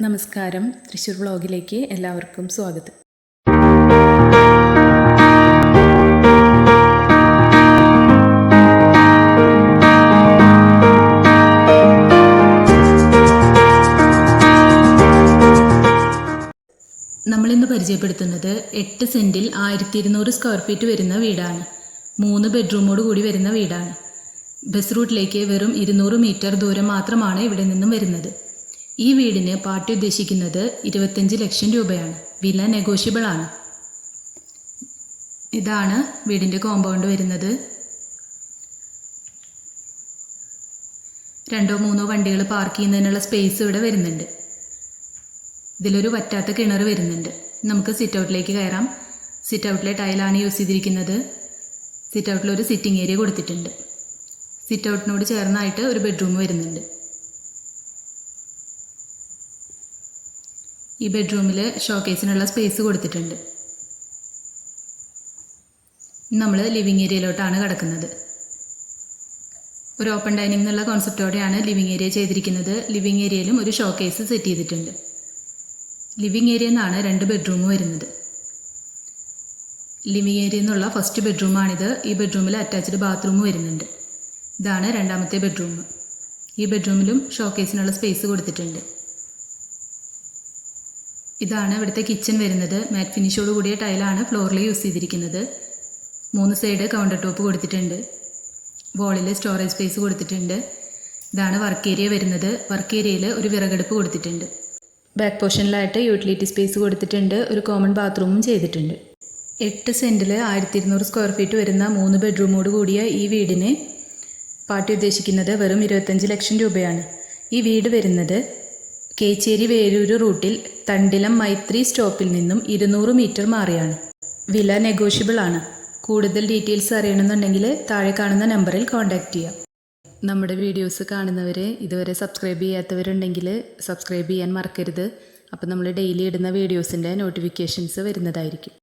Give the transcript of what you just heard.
നമസ്കാരം, തൃശ്ശൂർ വ്ളോഗിലേക്ക് എല്ലാവർക്കും സ്വാഗതം. നമ്മളിന്ന് പരിചയപ്പെടുത്തുന്നത് 8 സെൻറ്റിൽ 1200 സ്ക്വയർ ഫീറ്റ് വരുന്ന വീടാണ്. 3 ബെഡ്റൂമോട് കൂടി വരുന്ന വീടാണ്. ബസ് റൂട്ടിലേക്ക് വെറും 200 മീറ്റർ ദൂരം മാത്രമാണ് ഇവിടെ നിന്നും വരുന്നത്. ഈ വീടിന് പാർട്ടി ഉദ്ദേശിക്കുന്നത് 25 ലക്ഷം രൂപയാണ്. വില നെഗോഷ്യബിൾ ആണ്. ഇതാണ് വീടിൻ്റെ കോമ്പൗണ്ട് വരുന്നത്. 2-3 വണ്ടികൾ പാർക്ക് ചെയ്യുന്നതിനുള്ള സ്പേസ് ഇവിടെ വരുന്നുണ്ട്. ഇതിലൊരു വറ്റാത്ത കിണർ വരുന്നുണ്ട്. നമുക്ക് സിറ്റ് ഔട്ടിലേക്ക് കയറാം. സിറ്റ് ഔട്ടിലെ ടൈലാണ് യൂസ് ചെയ്തിരിക്കുന്നത്. സിറ്റ് ഔട്ടിൽ ഒരു സിറ്റിംഗ് ഏരിയ കൊടുത്തിട്ടുണ്ട്. സിറ്റ് ഔട്ടിനോട് ചേർന്നായിട്ട് ഒരു ബെഡ്റൂം വരുന്നുണ്ട്. ഈ ബെഡ്റൂമിൽ ഷോക്കേസിനുള്ള സ്പേസ് കൊടുത്തിട്ടുണ്ട്. നമ്മൾ ലിവിങ് ഏരിയയിലോട്ടാണ് കിടക്കുന്നത്. ഒരു ഓപ്പൺ ഡൈനിങ് എന്നുള്ള കോൺസെപ്റ്റോടെയാണ് ലിവിങ് ഏരിയ ചെയ്തിരിക്കുന്നത്. ലിവിങ് ഏരിയയിലും ഒരു ഷോക്കേസ് സെറ്റ് ചെയ്തിട്ടുണ്ട്. ലിവിങ് ഏരിയയിൽ നിന്നാണ് 2 ബെഡ്റൂം വരുന്നത്. ലിവിങ് ഏരിയയിൽ നിന്നുള്ള ഫസ്റ്റ് ബെഡ്റൂമാണിത്. ഈ ബെഡ്റൂമിൽ അറ്റാച്ച്ഡ് ബാത്റൂം വരുന്നുണ്ട്. ഇതാണ് രണ്ടാമത്തെ ബെഡ്റൂം. ഈ ബെഡ്റൂമിലും ഷോക്കേസിനുള്ള സ്പേസ് കൊടുത്തിട്ടുണ്ട്. ഇതാണ് ഇവിടുത്തെ കിച്ചൺ വരുന്നത്. മാറ്റ് ഫിനിഷോട് കൂടിയ ടൈലാണ് ഫ്ലോറിൽ യൂസ് ചെയ്തിരിക്കുന്നത്. 3 സൈഡ് കൗണ്ടർ ടോപ്പ് കൊടുത്തിട്ടുണ്ട്. വോളിൽ സ്റ്റോറേജ് സ്പേസ് കൊടുത്തിട്ടുണ്ട്. ഇതാണ് വർക്ക് ഏരിയ വരുന്നത്. വർക്ക് ഏരിയയിൽ ഒരു വിറകടുപ്പ് കൊടുത്തിട്ടുണ്ട്. ബാക്ക് പോർഷനിലായിട്ട് യൂട്ടിലിറ്റി സ്പേസ് കൊടുത്തിട്ടുണ്ട്. ഒരു കോമൺ ബാത്റൂമും ചെയ്തിട്ടുണ്ട്. 8 സെൻറ്റിൽ 1200 സ്ക്വയർ ഫീറ്റ് വരുന്ന 3 ബെഡ്റൂമോട് കൂടിയ ഈ വീടിന് പാർട്ടി ഉദ്ദേശിക്കുന്നത് വെറും 25 ലക്ഷം രൂപയാണ്. ഈ വീട് വരുന്നത് കേച്ചേരി വേരൂർ റൂട്ടിൽ തണ്ടിലം മൈത്രി സ്റ്റോപ്പിൽ നിന്നും 200 മീറ്റർ മാറിയാണ്. വില നെഗോഷ്യബിൾ ആണ്. കൂടുതൽ ഡീറ്റെയിൽസ് അറിയണമെന്നുണ്ടെങ്കിൽ താഴെ കാണുന്ന നമ്പറിൽ കോൺടാക്റ്റ് ചെയ്യാം. നമ്മുടെ വീഡിയോസ് കാണുന്നവരെ ഇതുവരെ സബ്സ്ക്രൈബ് ചെയ്യാത്തവരുണ്ടെങ്കിൽ സബ്സ്ക്രൈബ് ചെയ്യാൻ മറക്കരുത്. അപ്പോൾ നമ്മൾ ഡെയിലി ഇടുന്ന വീഡിയോസിൻ്റെ നോട്ടിഫിക്കേഷൻസ് വരുന്നതായിരിക്കും.